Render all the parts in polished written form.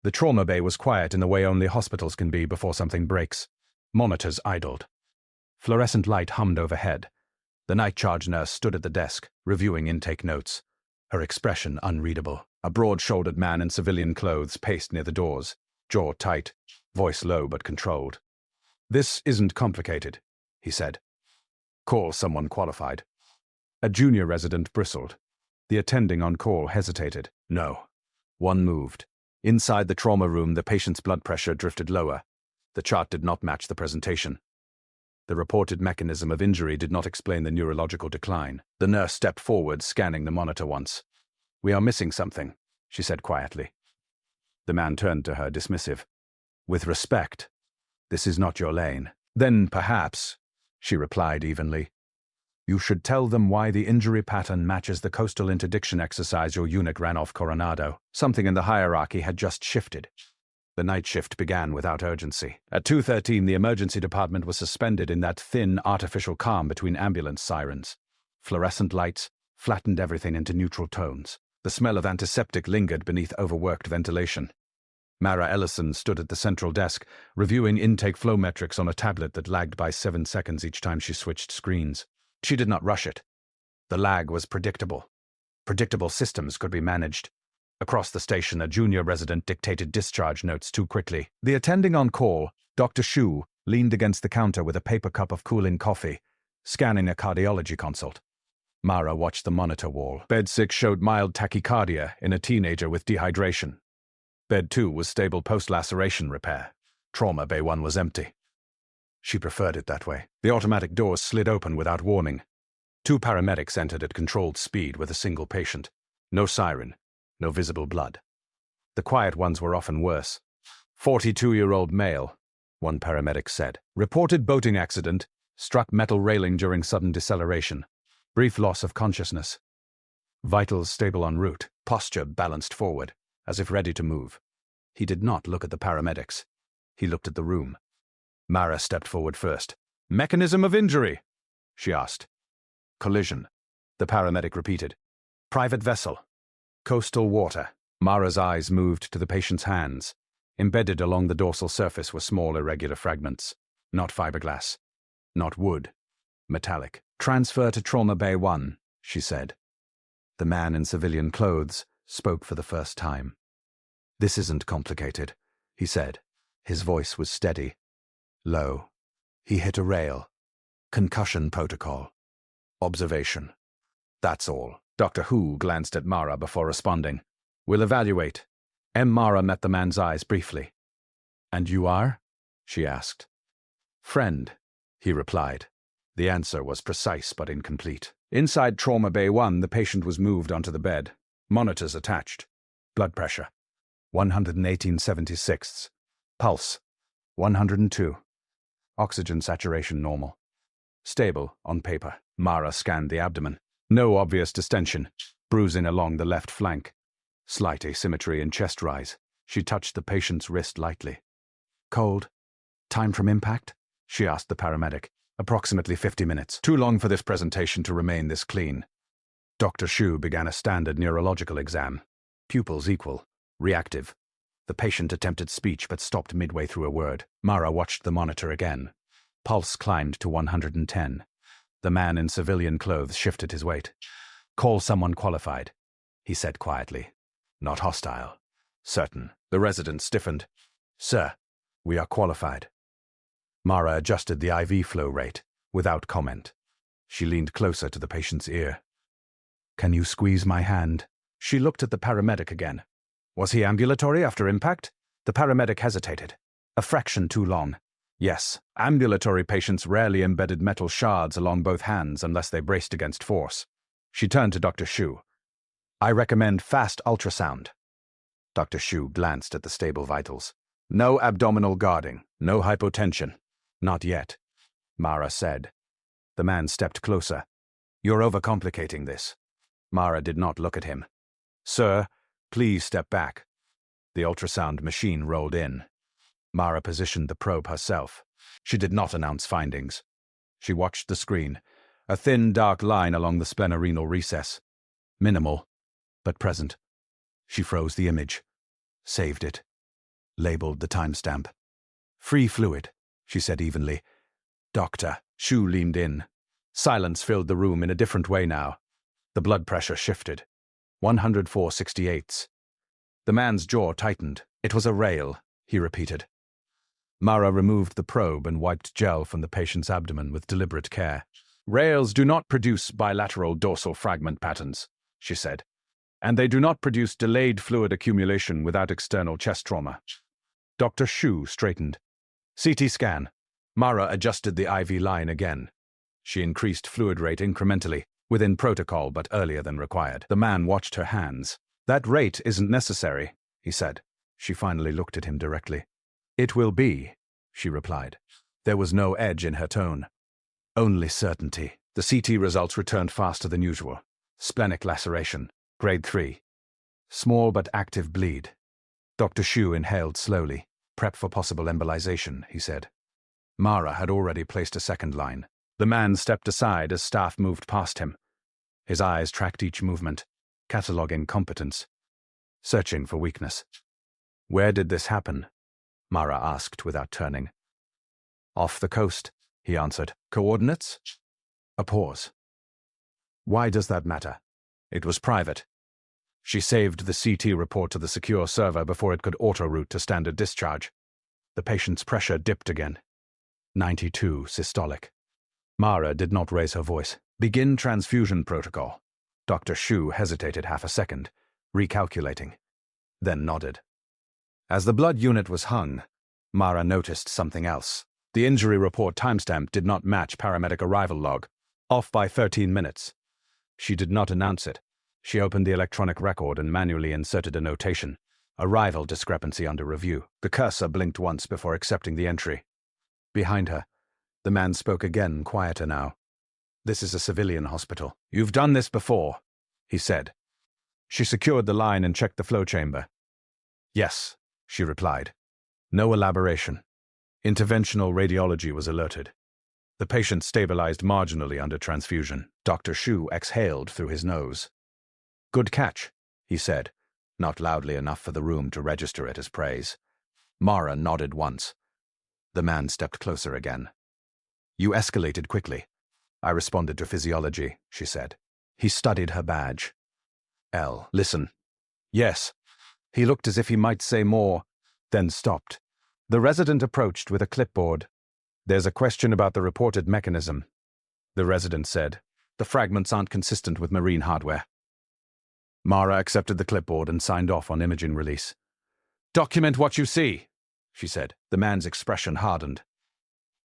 The trauma bay was quiet in the way only hospitals can be before something breaks. Monitors idled. Fluorescent light hummed overhead. The night charge nurse stood at the desk, reviewing intake notes. Her expression unreadable. A broad-shouldered man in civilian clothes paced near the doors, jaw tight, voice low but controlled. "This isn't complicated," he said. "Call someone qualified." A junior resident bristled. The attending on call hesitated. No. One moved. Inside the trauma room, the patient's blood pressure drifted lower. The chart did not match the presentation. The reported mechanism of injury did not explain the neurological decline. The nurse stepped forward, scanning the monitor once. "We are missing something," she said quietly. The man turned to her, dismissive. "With respect, this is not your lane." "Then perhaps," she replied evenly, "you should tell them why the injury pattern matches the coastal interdiction exercise your unit ran off Coronado. Something in the hierarchy had just shifted." The night shift began without urgency. At 2:13, the emergency department was suspended in that thin, artificial calm between ambulance sirens. Fluorescent lights flattened everything into neutral tones. The smell of antiseptic lingered beneath overworked ventilation. Mara Ellison stood at the central desk, reviewing intake flow metrics on a tablet that lagged by 7 seconds each time she switched screens. She did not rush it. The lag was predictable. Predictable systems could be managed. Across the station, a junior resident dictated discharge notes too quickly. The attending on call, Dr. Shu, leaned against the counter with a paper cup of cooling coffee, scanning a cardiology consult. Mara watched the monitor wall. Bed 6 showed mild tachycardia in a teenager with dehydration. Bed 2 was stable post-laceration repair. Trauma Bay 1 was empty. She preferred it that way. The automatic doors slid open without warning. 2 paramedics entered at controlled speed with a single patient. No siren, no visible blood. The quiet ones were often worse. 42-year-old male, one paramedic said. Reported boating accident, struck metal railing during sudden deceleration. Brief loss of consciousness. Vitals stable en route, posture balanced forward, as if ready to move. He did not look at the paramedics. He looked at the room. Mara stepped forward first. "Mechanism of injury?" she asked. "Collision," the paramedic repeated. "Private vessel. Coastal water." Mara's eyes moved to the patient's hands. Embedded along the dorsal surface were small irregular fragments. Not fiberglass. Not wood. Metallic. "Transfer to Trauma Bay 1, she said. The man in civilian clothes spoke for the first time. "This isn't complicated," he said. His voice was steady. Low. He hit a rail. "Concussion protocol. Observation. That's all." Dr. Hu glanced at Mara before responding. "We'll evaluate." Mara met the man's eyes briefly. "And you are?" she asked. "Friend," he replied. The answer was precise but incomplete. Inside Trauma Bay 1, the patient was moved onto the bed. Monitors attached. Blood pressure, 118/76. Pulse, 102. Oxygen saturation normal. Stable on paper. Mara scanned the abdomen. No obvious distension. Bruising along the left flank. Slight asymmetry in chest rise. She touched the patient's wrist lightly. "Cold? Time from impact?" she asked the paramedic. "Approximately 50 minutes. Too long for this presentation to remain this clean." Dr. Shu began a standard neurological exam. Pupils equal. Reactive. The patient attempted speech but stopped midway through a word. Mara watched the monitor again. Pulse climbed to 110. The man in civilian clothes shifted his weight. "Call someone qualified," he said quietly. Not hostile. Certain. The resident stiffened. "Sir, we are qualified." Mara adjusted the IV flow rate, without comment. She leaned closer to the patient's ear. "Can you squeeze my hand?" She looked at the paramedic again. Was he ambulatory after impact? The paramedic hesitated. A fraction too long. Yes, ambulatory patients rarely embedded metal shards along both hands unless they braced against force. She turned to Dr. Shu. "I recommend fast ultrasound." Dr. Shu glanced at the stable vitals. "No abdominal guarding, no hypotension." "Not yet," Mara said. The man stepped closer. "You're overcomplicating this." Mara did not look at him. "Sir, please step back." The ultrasound machine rolled in. Mara positioned the probe herself. She did not announce findings. She watched the screen, a thin, dark line along the splenorenal recess. Minimal, but present. She froze the image. Saved it. labeled the timestamp. Free fluid, she said evenly. Doctor. Shu leaned in. Silence filled the room in a different way now. The blood pressure shifted. 104/68. The man's jaw tightened. It was a rail, he repeated. Mara removed the probe and wiped gel from the patient's abdomen with deliberate care. Rails do not produce bilateral dorsal fragment patterns, she said, and they do not produce delayed fluid accumulation without external chest trauma. Dr. Shu straightened. CT scan. Mara adjusted the IV line again. She increased fluid rate incrementally, within protocol but earlier than required. The man watched her hands. That rate isn't necessary, he said. She finally looked at him directly. It will be, she replied. There was no edge in her tone. Only certainty. The CT results returned faster than usual. Splenic laceration, grade 3. Small but active bleed. Dr. Shu inhaled slowly. Prep for possible embolization, he said. Mara had already placed a second line. The man stepped aside as staff moved past him. His eyes tracked each movement, cataloguing competence, searching for weakness. Where did this happen? Mara asked without turning. Off the coast, he answered. Coordinates? A pause. Why does that matter? It was private. She saved the CT report to the secure server before it could auto-route to standard discharge. The patient's pressure dipped again. 92 systolic. Mara did not raise her voice. Begin transfusion protocol. Dr. Shu hesitated half a second, recalculating, then nodded. As the blood unit was hung, Mara noticed something else. The injury report timestamp did not match paramedic arrival log, off by 13 minutes. She did not announce it. She opened the electronic record and manually inserted a notation. Arrival discrepancy under review. The cursor blinked once before accepting the entry. Behind her, the man spoke again, quieter now. This is a civilian hospital. You've done this before, he said. She secured the line and checked the flow chamber. Yes, she replied. No elaboration. Interventional radiology was alerted. The patient stabilized marginally under transfusion. Dr. Shu exhaled through his nose. Good catch, he said, not loudly enough for the room to register it as praise. Mara nodded once. The man stepped closer again. You escalated quickly. I responded to physiology, she said. He studied her badge. Listen. Yes. He looked as if he might say more, then stopped. The resident approached with a clipboard. There's a question about the reported mechanism, the resident said. The fragments aren't consistent with marine hardware. Mara accepted the clipboard and signed off on imaging release. Document what you see, she said. The man's expression hardened.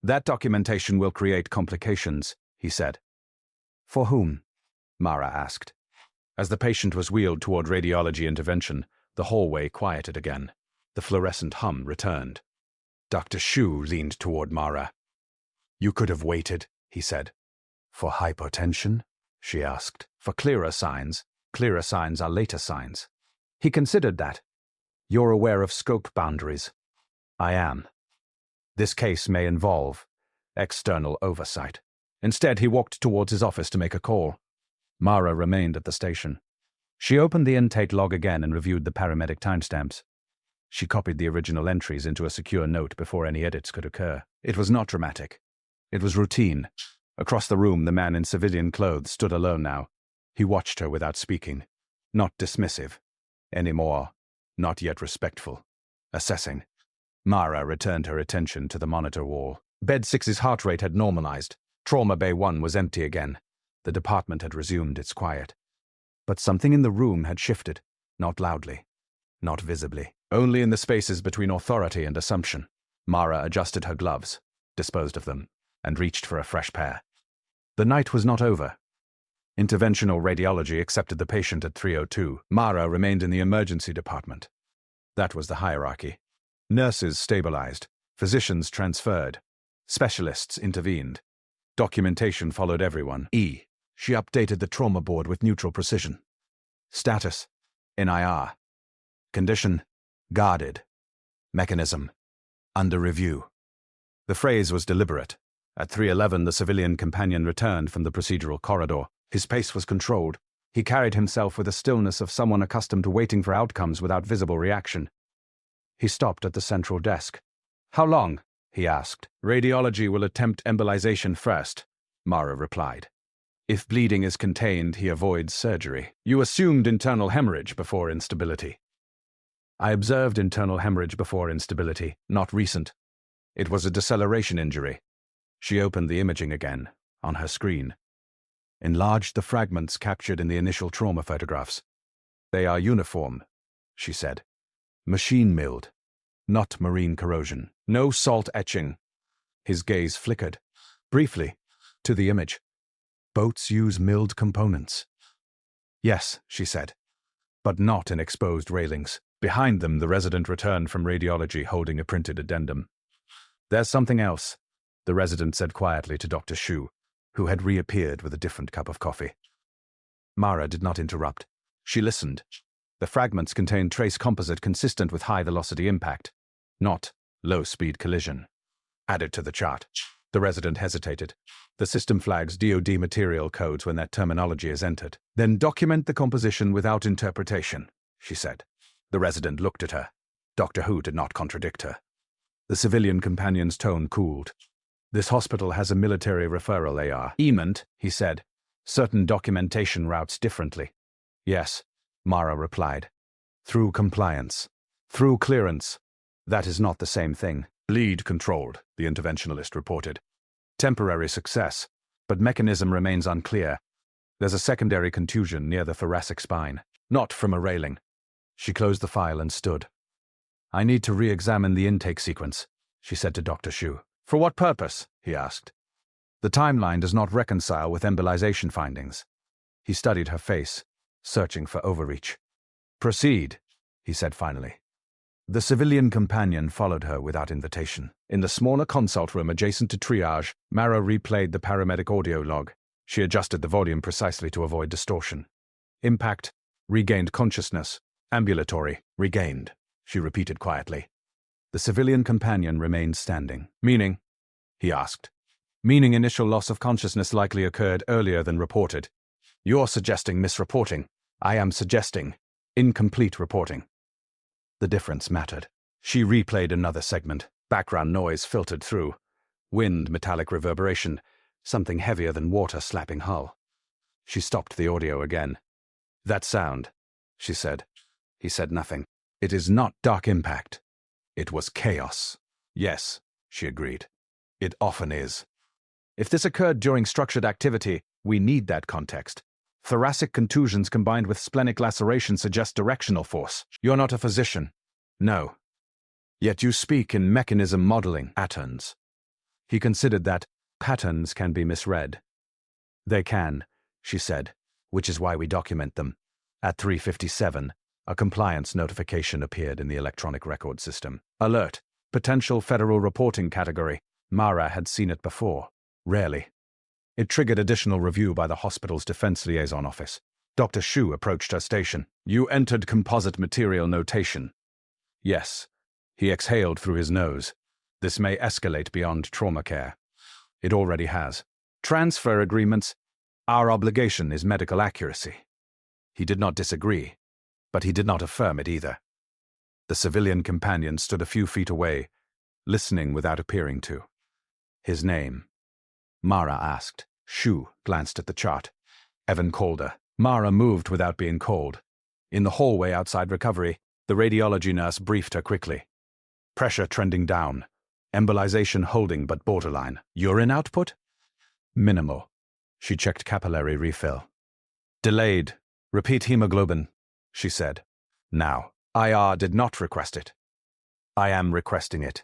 That documentation will create complications, he said. For whom? Mara asked. As the patient was wheeled toward radiology intervention, the hallway quieted again. The fluorescent hum returned. Dr. Shu leaned toward Mara. You could have waited, he said. For hypotension? She asked. For clearer signs. Clearer signs are later signs. He considered that. You're aware of scope boundaries. I am. This case may involve external oversight. Instead, he walked towards his office to make a call. Mara remained at the station. She opened the intake log again and reviewed the paramedic timestamps. She copied the original entries into a secure note before any edits could occur. It was not dramatic. It was routine. Across the room, the man in civilian clothes stood alone now. He watched her without speaking. Not dismissive. Anymore. Not yet respectful. Assessing. Mara returned her attention to the monitor wall. Bed 6's heart rate had normalized. Trauma Bay 1 was empty again. The department had resumed its quiet. But something in the room had shifted. Not loudly. Not visibly. Only in the spaces between authority and assumption. Mara adjusted her gloves, disposed of them, and reached for a fresh pair. The night was not over. Interventional radiology accepted the patient at 3:02. Mara remained in the emergency department. That was the hierarchy. Nurses stabilized. Physicians transferred. Specialists intervened. Documentation followed everyone. She updated the trauma board with neutral precision. Status: NIR. Condition: guarded. Mechanism: under review. The phrase was deliberate. At 3:11, the civilian companion returned from the procedural corridor. His pace was controlled. He carried himself with the stillness of someone accustomed to waiting for outcomes without visible reaction. He stopped at the central desk. "How long?" he asked. "Radiology will attempt embolization first," Mara replied. "If bleeding is contained, he avoids surgery. You assumed internal hemorrhage before instability." "I observed internal hemorrhage before instability, not recent. It was a deceleration injury." She opened the imaging again, on her screen. Enlarged the fragments captured in the initial trauma photographs. "They are uniform," she said. "Machine-milled, not marine corrosion. No salt etching." His gaze flickered, briefly, to the image. "Boats use milled components." "Yes," she said, "but not in exposed railings." Behind them, the resident returned from radiology holding a printed addendum. "There's something else," the resident said quietly to Dr. Shu, who had reappeared with a different cup of coffee. Mara did not interrupt. She listened. The fragments contained trace composite consistent with high-velocity impact, not low-speed collision. Added to the chart. The resident hesitated. "The system flags DoD material codes when that terminology is entered. Then document the composition without interpretation," she said. The resident looked at her. Doctor Who did not contradict her. The civilian companion's tone cooled. "This hospital has a military referral AR. Eamont," he said. "Certain documentation routes differently." "Yes," Mara replied. "Through compliance. Through clearance. That is not the same thing." "Bleed controlled," the interventionalist reported. "Temporary success, but mechanism remains unclear. There's a secondary contusion near the thoracic spine. Not from a railing." She closed the file and stood. "I need to re-examine the intake sequence," she said to Dr. Shu. "For what purpose?" he asked. "The timeline does not reconcile with embolization findings." He studied her face, searching for overreach. "Proceed," he said finally. The civilian companion followed her without invitation. In the smaller consult room adjacent to triage, Mara replayed the paramedic audio log. She adjusted the volume precisely to avoid distortion. "Impact, regained consciousness. Ambulatory, regained," she repeated quietly. The civilian companion remained standing. "Meaning?" he asked. "Meaning initial loss of consciousness likely occurred earlier than reported. You're suggesting misreporting. I am suggesting incomplete reporting." The difference mattered. She replayed another segment. Background noise filtered through. Wind, metallic reverberation, something heavier than water slapping hull. She stopped the audio again. "That sound," she said. He said nothing. "It is not dark impact. It was chaos." "Yes," she agreed. "It often is. If this occurred during structured activity, we need that context. Thoracic contusions combined with splenic laceration suggest directional force. You're not a physician." "No. Yet you speak in mechanism modeling patterns." He considered that patterns can be misread. "They can," she said, "which is why we document them." At 3:57, a compliance notification appeared in the electronic record system. "Alert. Potential federal reporting category." Mara had seen it before. Rarely. It triggered additional review by the hospital's defense liaison office. Dr. Shu approached her station. "You entered composite material notation." "Yes." He exhaled through his nose. "This may escalate beyond trauma care." "It already has." "Transfer agreements. Our obligation is medical accuracy." He did not disagree, but he did not affirm it either. The civilian companion stood a few feet away, listening without appearing to. "His name?" Mara asked. Shu glanced at the chart. "Evan Calder." Mara moved without being called. In the hallway outside recovery, the radiology nurse briefed her quickly. "Pressure trending down. Embolization holding but borderline. Urine output?" "Minimal." She checked capillary refill. "Delayed. Repeat hemoglobin," she said. "Now." IR did not request it. "I am requesting it.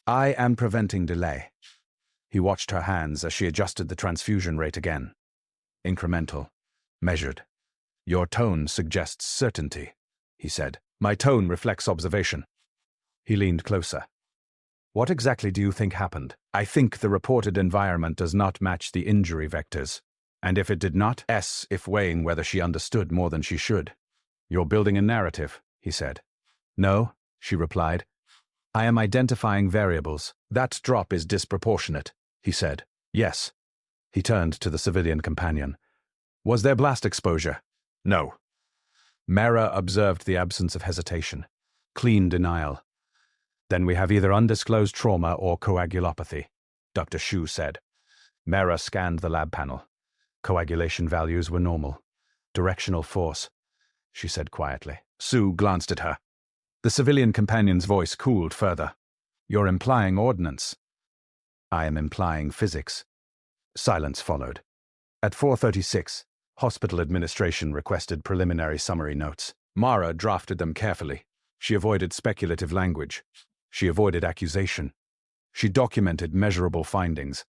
I am preventing delay." He watched her hands as she adjusted the transfusion rate again. Incremental. Measured. "Your tone suggests certainty," he said. "My tone reflects observation." He leaned closer. "What exactly do you think happened?" "I think the reported environment does not match the injury vectors. And if it did not, if weighing whether she understood more than she should." "You're building a narrative," he said. "No," she replied. "I am identifying variables. That drop is disproportionate," he said. "Yes." He turned to the civilian companion. "Was there blast exposure?" "No." Mara observed the absence of hesitation. Clean denial. Then we have either undisclosed trauma or coagulopathy, Dr. Shu said. Mara scanned the lab panel. Coagulation values were normal. Directional force, she said quietly. Sue glanced at her. The civilian companion's voice cooled further. You're implying ordnance. I am implying physics. Silence followed. At 4:36, hospital administration requested preliminary summary notes. Mara drafted them carefully. She avoided speculative language. She avoided accusation. She documented measurable findings.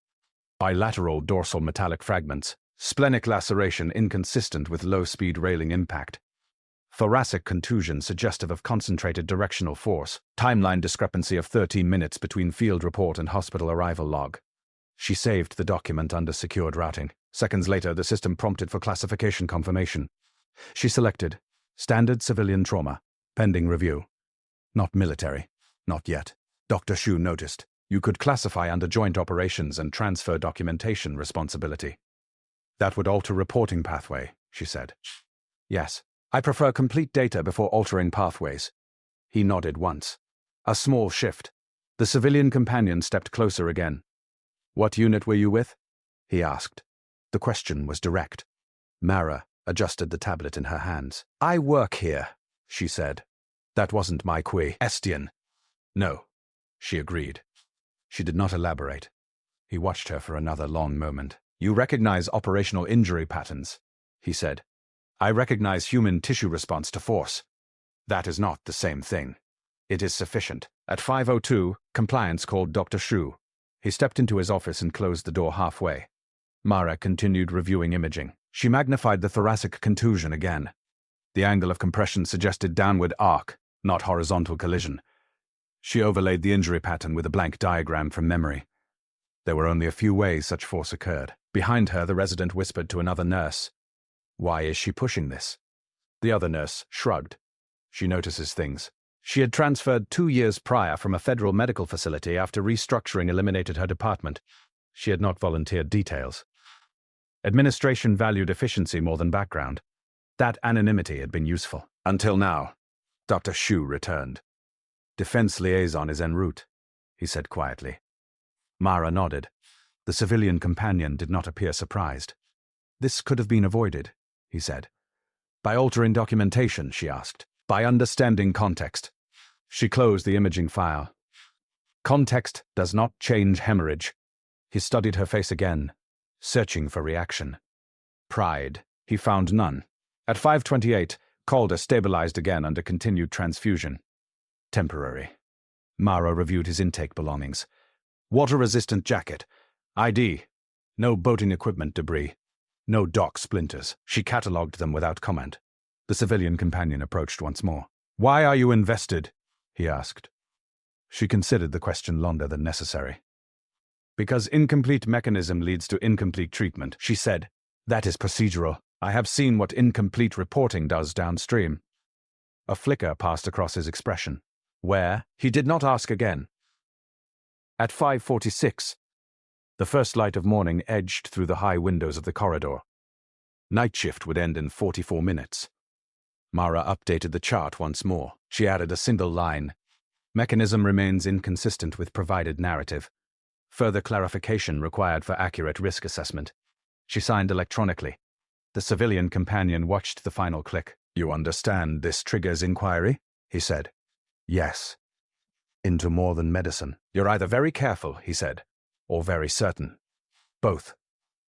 Bilateral dorsal metallic fragments. Splenic laceration inconsistent with low-speed railing impact. Thoracic contusion suggestive of concentrated directional force. Timeline discrepancy of 13 minutes between field report and hospital arrival log. She saved the document under secured routing. Seconds later, the system prompted for classification confirmation. She selected standard civilian trauma, pending review. Not military. Not yet. Dr. Shu noticed. You could classify under joint operations and transfer documentation responsibility. That would alter reporting pathway, she said. Yes. I prefer complete data before altering pathways. He nodded once. A small shift. The civilian companion stepped closer again. What unit were you with? He asked. The question was direct. Mara adjusted the tablet in her hands. I work here, she said. That wasn't my question. No, she agreed. She did not elaborate. He watched her for another long moment. You recognize operational injury patterns, he said. I recognize human tissue response to force. That is not the same thing. It is sufficient. At 5:02, compliance called Dr. Shu. He stepped into his office and closed the door halfway. Mara continued reviewing imaging. She magnified the thoracic contusion again. The angle of compression suggested downward arc, not horizontal collision. She overlaid the injury pattern with a blank diagram from memory. There were only a few ways such force occurred. Behind her, the resident whispered to another nurse. Why is she pushing this? The other nurse shrugged. She notices things. She had transferred 2 years prior from a federal medical facility after restructuring eliminated her department. She had not volunteered details. Administration valued efficiency more than background. That anonymity had been useful. Until now. Dr. Shu returned. Defense liaison is en route, he said quietly. Mara nodded. The civilian companion did not appear surprised. This could have been avoided, he said. By altering documentation, she asked. By understanding context. She closed the imaging file. Context does not change hemorrhage. He studied her face again, searching for reaction. Pride. He found none. At 5:28, Calder stabilized again under continued transfusion. Temporary. Mara reviewed his intake belongings. Water-resistant jacket. ID. No boating equipment debris. No dock splinters. She catalogued them without comment. The civilian companion approached once more. Why are you invested? He asked. She considered the question longer than necessary. Because incomplete mechanism leads to incomplete treatment, she said. That is procedural. I have seen what incomplete reporting does downstream. A flicker passed across his expression. Where? He did not ask again. At 5:46, the first light of morning edged through the high windows of the corridor. Night shift would end in 44 minutes. Mara updated the chart once more. She added a single line. Mechanism remains inconsistent with provided narrative. Further clarification required for accurate risk assessment. She signed electronically. The civilian companion watched the final click. You understand this triggers inquiry? He said. Yes. Into more than medicine. You're either very careful, he said, or very certain. Both,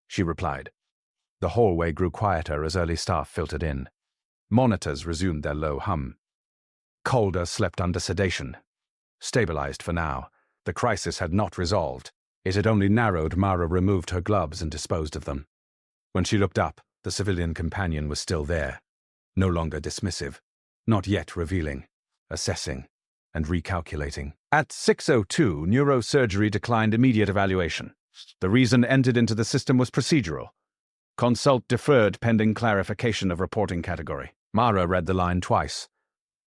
she replied. The hallway grew quieter as early staff filtered in. Monitors resumed their low hum. Calder slept under sedation. Stabilized for now. The crisis had not resolved. It had only narrowed. Mara removed her gloves and disposed of them. When she looked up, the civilian companion was still there. No longer dismissive. Not yet revealing. Assessing. And recalculating. At 6:02, neurosurgery declined immediate evaluation. The reason entered into the system was procedural. Consult deferred pending clarification of reporting category. Mara read the line twice.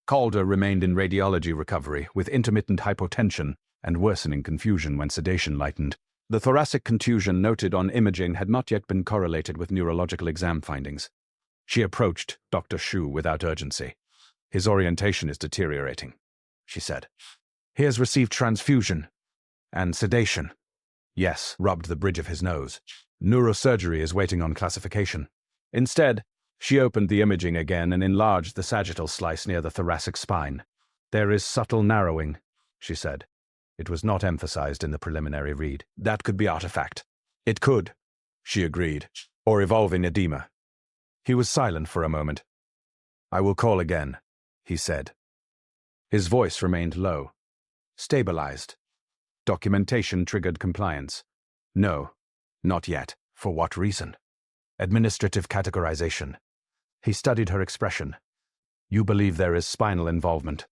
Calder remained in radiology recovery with intermittent hypotension and worsening confusion when sedation lightened. The thoracic contusion noted on imaging had not yet been correlated with neurological exam findings. She approached Dr. Shu without urgency. His orientation is deteriorating, she said. He has received transfusion and sedation. Yes, rubbed the bridge of his nose. Neurosurgery is waiting on classification. Instead, she opened the imaging again and enlarged the sagittal slice near the thoracic spine. There is subtle narrowing, she said. It was not emphasized in the preliminary read. That could be artifact. It could, she agreed, or evolving edema. He was silent for a moment. I will call again, he said. His voice remained low. Stabilized. Documentation triggered compliance. No, not yet. For what reason? Administrative categorization. He studied her expression. You believe there is spinal involvement.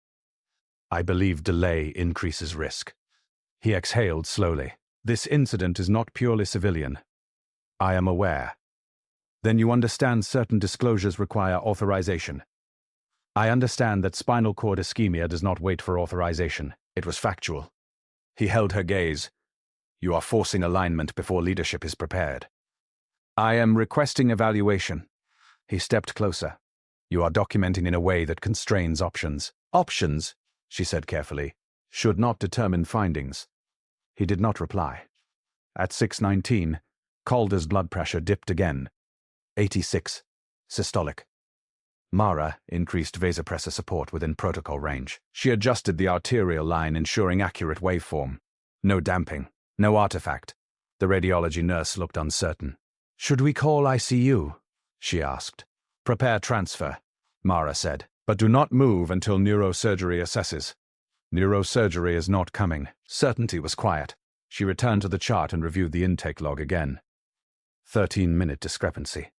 I believe delay increases risk. He exhaled slowly. This incident is not purely civilian. I am aware. Then you understand certain disclosures require authorization. I understand that spinal cord ischemia does not wait for authorization. It was factual. He held her gaze. You are forcing alignment before leadership is prepared. I am requesting evaluation. He stepped closer. You are documenting in a way that constrains options. Options, she said carefully, should not determine findings. He did not reply. At 6:19, Calder's blood pressure dipped again. 86. Systolic. Mara increased vasopressor support within protocol range. She adjusted the arterial line, ensuring accurate waveform. No damping. No artifact. The radiology nurse looked uncertain. Should we call ICU? She asked. Prepare transfer, Mara said, but do not move until neurosurgery assesses. Neurosurgery is not coming. Certainty was quiet. She returned to the chart and reviewed the intake log again. 13-minute discrepancy.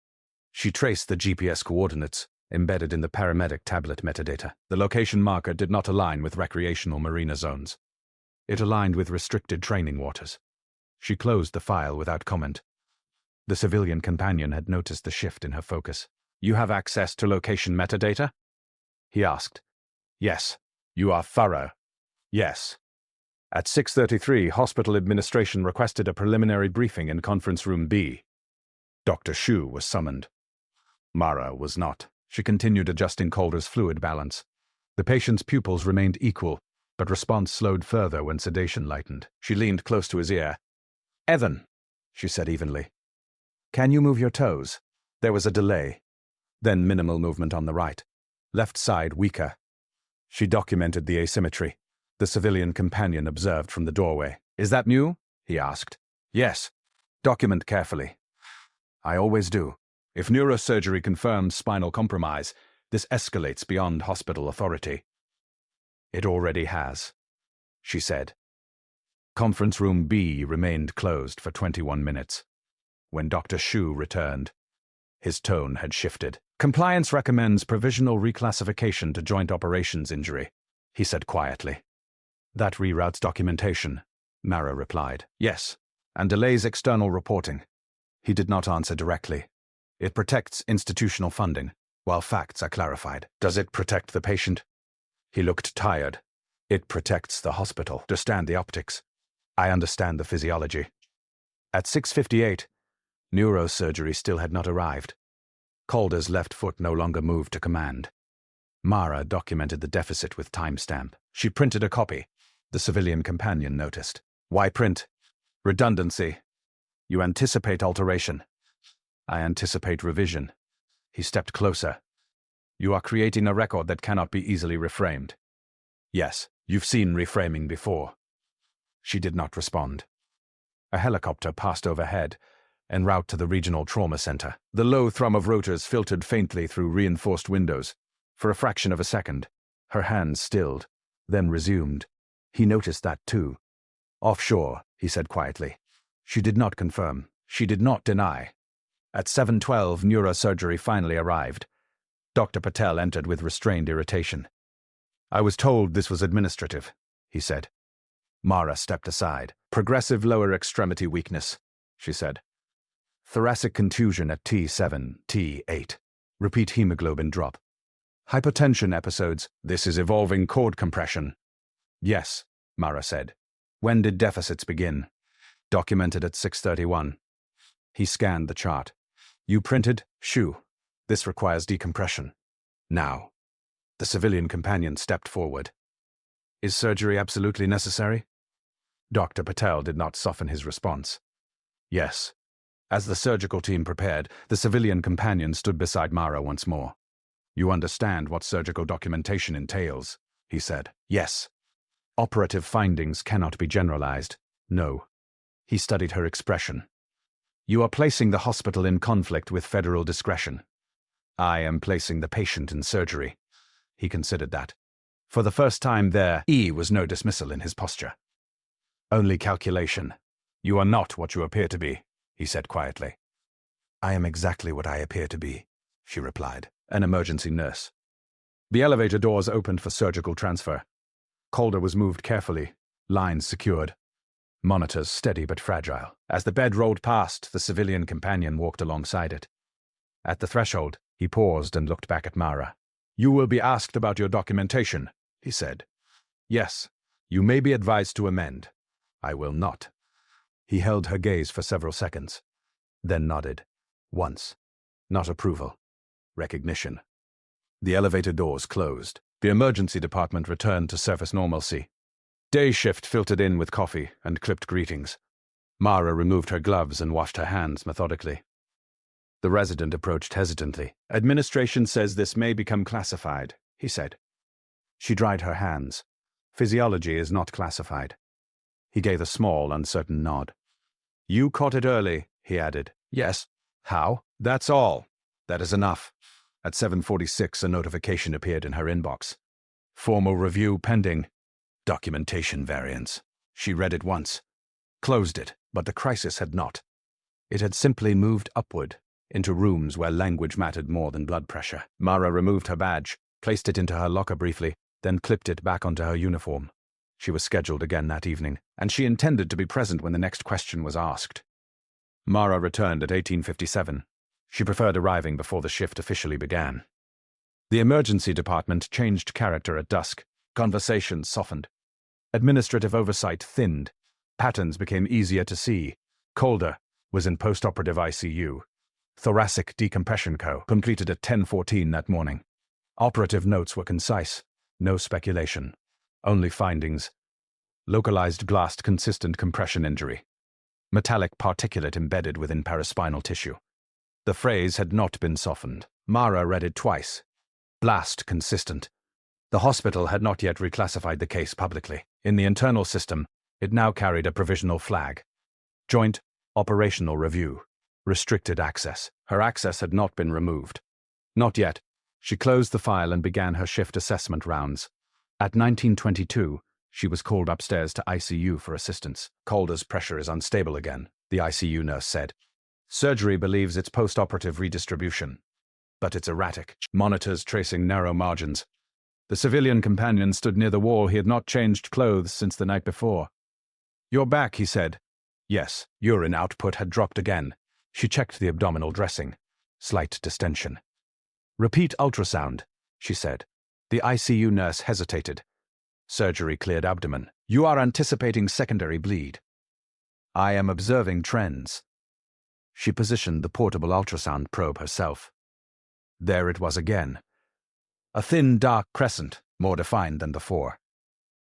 She traced the GPS coordinates embedded in the paramedic tablet metadata. The location marker did not align with recreational marina zones. It aligned with restricted training waters. She closed the file without comment. The civilian companion had noticed the shift in her focus. You have access to location metadata? He asked. Yes. You are thorough. Yes. At 6:33, hospital administration requested a preliminary briefing in conference room B. Dr. Shu was summoned. Mara was not. She continued adjusting Calder's fluid balance. The patient's pupils remained equal, but response slowed further when sedation lightened. She leaned close to his ear. Evan, she said evenly. Can you move your toes? There was a delay. Then minimal movement on the right. Left side weaker. She documented the asymmetry. The civilian companion observed from the doorway. Is that new? He asked. Yes. Document carefully. I always do. If neurosurgery confirms spinal compromise, this escalates beyond hospital authority. It already has, she said. Conference room B remained closed for 21 minutes. When Dr. Shu returned, his tone had shifted. Compliance recommends provisional reclassification to joint operations injury, he said quietly. That reroutes documentation, Mara replied. Yes, and delays external reporting. He did not answer directly. It protects institutional funding, while facts are clarified. Does it protect the patient? He looked tired. It protects the hospital. Understand the optics. I understand the physiology. At 6:58, neurosurgery still had not arrived. Calder's left foot no longer moved to command. Mara documented the deficit with timestamp. She printed a copy. The civilian companion noticed. Why print? Redundancy. You anticipate alteration. I anticipate revision. He stepped closer. You are creating a record that cannot be easily reframed. Yes, you've seen reframing before. She did not respond. A helicopter passed overhead, en route to the regional trauma center. The low thrum of rotors filtered faintly through reinforced windows. For a fraction of a second, her hands stilled, then resumed. He noticed that too. Offshore, he said quietly. She did not confirm. She did not deny. At 7:12, neurosurgery finally arrived. Dr. Patel entered with restrained irritation. I was told this was administrative, he said. Mara stepped aside. Progressive lower extremity weakness, she said. Thoracic contusion at T7, T8. Repeat hemoglobin drop. Hypotension episodes. This is evolving cord compression. Yes, Mara said. When did deficits begin? Documented at 6:31. He scanned the chart. You printed? Shu. This requires decompression. Now. The civilian companion stepped forward. Is surgery absolutely necessary? Dr. Patel did not soften his response. Yes. As the surgical team prepared, the civilian companion stood beside Mara once more. You understand what surgical documentation entails, he said. Yes. Operative findings cannot be generalized. No. He studied her expression. You are placing the hospital in conflict with federal discretion. I am placing the patient in surgery. He considered that. For the first time there was no dismissal in his posture. Only calculation. You are not what you appear to be, he said quietly. I am exactly what I appear to be, she replied, an emergency nurse. The elevator doors opened for surgical transfer. Calder was moved carefully, lines secured. Monitors steady but fragile. As the bed rolled past, the civilian companion walked alongside it. At the threshold, he paused and looked back at Mara. You will be asked about your documentation, he said. Yes, you may be advised to amend. I will not. He held her gaze for several seconds, then nodded. Once. Not approval. Recognition. The elevator doors closed. The emergency department returned to surface normalcy. Day shift filtered in with coffee and clipped greetings. Mara removed her gloves and washed her hands methodically. The resident approached hesitantly. Administration says this may become classified, he said. She dried her hands. Physiology is not classified. He gave a small, uncertain nod. You caught it early, he added. Yes. How? That's all. That is enough. At 7:46, a notification appeared in her inbox. Formal review pending. Documentation variance. She read it once. Closed it, but the crisis had not. It had simply moved upward, into rooms where language mattered more than blood pressure. Mara removed her badge, placed it into her locker briefly, then clipped it back onto her uniform. She was scheduled again that evening, and she intended to be present when the next question was asked. Mara returned at 18:57. She preferred arriving before the shift officially began. The emergency department changed character at dusk. Conversations softened. Administrative oversight thinned. Patterns became easier to see. Calder was in post-operative ICU. Thoracic decompression completed at 10:14 that morning. Operative notes were concise. No speculation. Only findings. Localized blast consistent compression injury. Metallic particulate embedded within paraspinal tissue. The phrase had not been softened. Mara read it twice. Blast consistent. The hospital had not yet reclassified the case publicly. In the internal system, it now carried a provisional flag. Joint Operational Review. Restricted access. Her access had not been removed. Not yet. She closed the file and began her shift assessment rounds. At 19:22, she was called upstairs to ICU for assistance. Calder's pressure is unstable again, the ICU nurse said. Surgery believes it's post-operative redistribution. But it's erratic. Monitors tracing narrow margins. The civilian companion stood near the wall. He had not changed clothes since the night before. You're back, he said. Yes, urine output had dropped again. She checked the abdominal dressing. Slight distension. Repeat ultrasound, she said. The ICU nurse hesitated. Surgery cleared abdomen. You are anticipating secondary bleed. I am observing trends. She positioned the portable ultrasound probe herself. There it was again. A thin, dark crescent, more defined than before.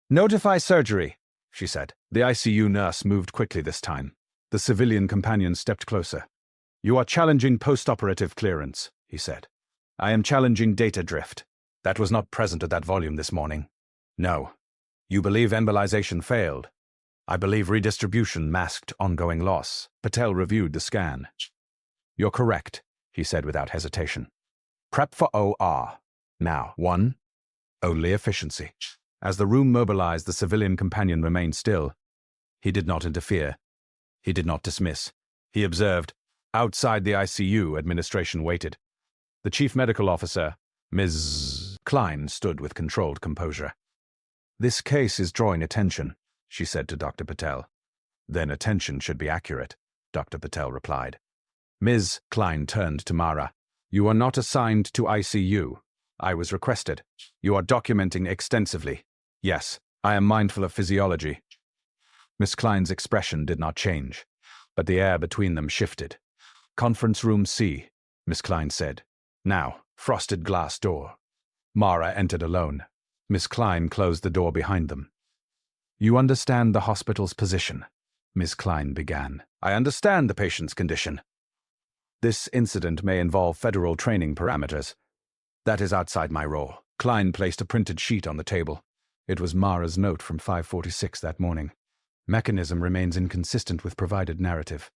Notify surgery, she said. The ICU nurse moved quickly this time. The civilian companion stepped closer. You are challenging post-operative clearance, he said. I am challenging data drift. That was not present at that volume this morning. No. You believe embolization failed. I believe redistribution masked ongoing loss. Patel reviewed the scan. You're correct, he said without hesitation. Prep for OR. Now, 1. Only efficiency. As the room mobilized, the civilian companion remained still. He did not interfere. He did not dismiss. He observed. Outside the ICU, administration waited. The chief medical officer, Ms. Klein, stood with controlled composure. This case is drawing attention, she said to Dr. Patel. Then attention should be accurate, Dr. Patel replied. Ms. Klein turned to Mara. You are not assigned to ICU. I was requested. You are documenting extensively. Yes, I am mindful of physiology. Miss Klein's expression did not change, but the air between them shifted. Conference room C, Miss Klein said. Now, frosted glass door. Mara entered alone. Miss Klein closed the door behind them. You understand the hospital's position, Miss Klein began. I understand the patient's condition. This incident may involve federal training parameters. That is outside my role. Klein placed a printed sheet on the table. It was Mara's note from 5:46 that morning. Mechanism remains inconsistent with provided narrative.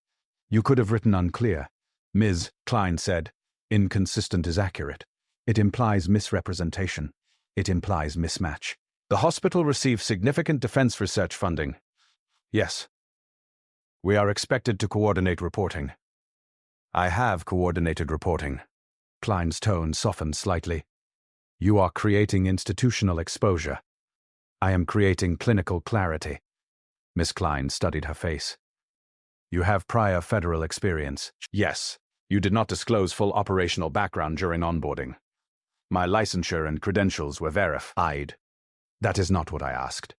You could have written unclear. Ms. Klein said, inconsistent is accurate. It implies misrepresentation. It implies mismatch. The hospital receives significant defense research funding. Yes. We are expected to coordinate reporting. I have coordinated reporting. Klein's tone softened slightly. You are creating institutional exposure. I am creating clinical clarity. Miss Klein studied her face. You have prior federal experience. Yes. You did not disclose full operational background during onboarding. My licensure and credentials were verified. That is not what I asked.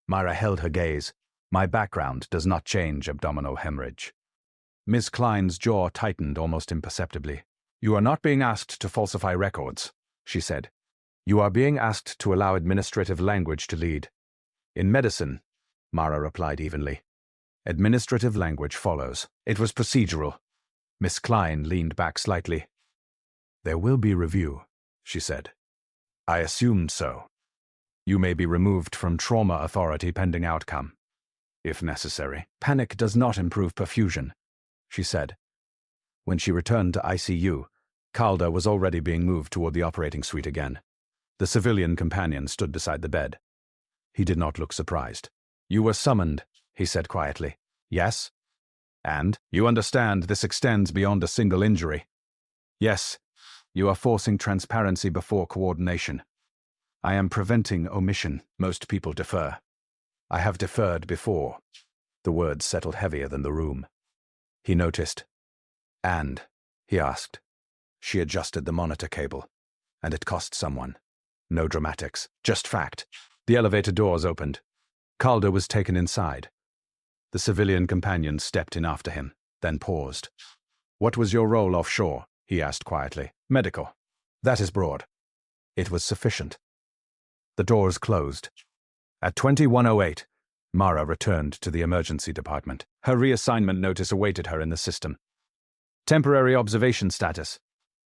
Myra held her gaze. My background does not change abdominal hemorrhage. Miss Klein's jaw tightened almost imperceptibly. You are not being asked to falsify records, she said. You are being asked to allow administrative language to lead. In medicine, Mara replied evenly. Administrative language follows. It was procedural. Miss Klein leaned back slightly. There will be review, she said. I assumed so. You may be removed from trauma authority pending outcome, if necessary. Panic does not improve perfusion, she said. When she returned to ICU, Calder was already being moved toward the operating suite again. The civilian companion stood beside the bed. He did not look surprised. You were summoned, he said quietly. Yes? And, you understand this extends beyond a single injury. Yes, you are forcing transparency before coordination. I am preventing omission. Most people defer. I have deferred before. The words settled heavier than the room. He noticed. And, he asked. She adjusted the monitor cable. And it cost someone. No dramatics, just fact. The elevator doors opened. Calder was taken inside. The civilian companion stepped in after him, then paused. What was your role offshore? He asked quietly. Medical. That is broad. It was sufficient. The doors closed. At 21:08, Mara returned to the emergency department. Her reassignment notice awaited her in the system. Temporary observation status.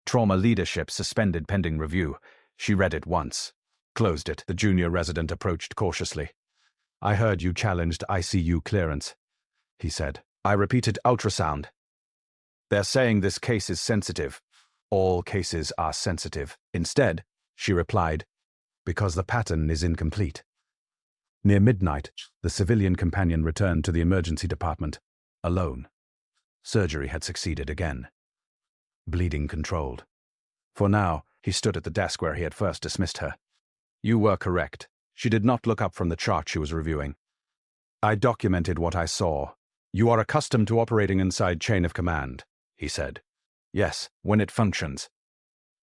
Trauma leadership suspended pending review. She read it once. Closed it. The junior resident approached cautiously. I heard you challenged ICU clearance, he said. I repeated ultrasound. They're saying this case is sensitive. All cases are sensitive. Instead, she replied, because the pattern is incomplete. Near midnight, the civilian companion returned to the emergency department, alone. Surgery had succeeded again. Bleeding controlled. For now, he stood at the desk where he had first dismissed her. You were correct. She did not look up from the chart she was reviewing. I documented what I saw. You are accustomed to operating inside chain of command, he said. Yes, when it functions.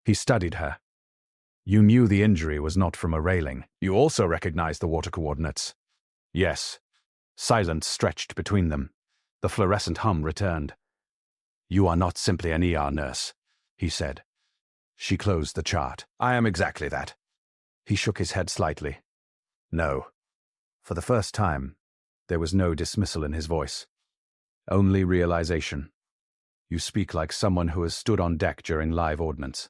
He studied her. You knew the injury was not from a railing. You also recognized the water coordinates. Yes. Silence stretched between them. The fluorescent hum returned. You are not simply an ER nurse, he said. She closed the chart. I am exactly that. He shook his head slightly. No. For the first time, there was no dismissal in his voice. Only realization. You speak like someone who has stood on deck during live ordnance,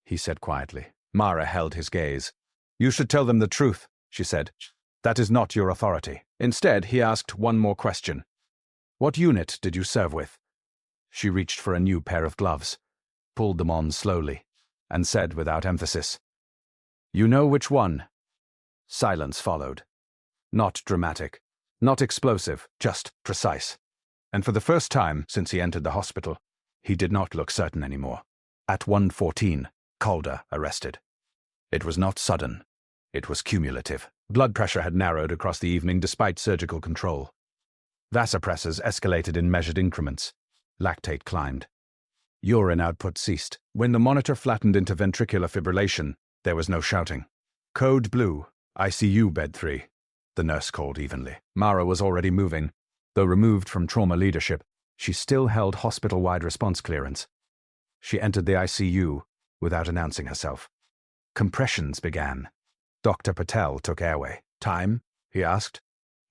he said quietly. Mara held his gaze. You should tell them the truth, she said. That is not your authority. Instead, he asked one more question. What unit did you serve with? She reached for a new pair of gloves, pulled them on slowly, and said without emphasis, You know which one? Silence followed. Not dramatic, not explosive, just precise. And for the first time since he entered the hospital, he did not look certain anymore. At 1:14, Calder arrested. It was not sudden. It was cumulative. Blood pressure had narrowed across the evening despite surgical control. Vasopressors escalated in measured increments. Lactate climbed. Urine output ceased. When the monitor flattened into ventricular fibrillation, there was no shouting. Code blue, ICU bed 3, the nurse called evenly. Mara was already moving. Though removed from trauma leadership, she still held hospital-wide response clearance. She entered the ICU without announcing herself. Compressions began. Dr. Patel took airway. Time? He asked.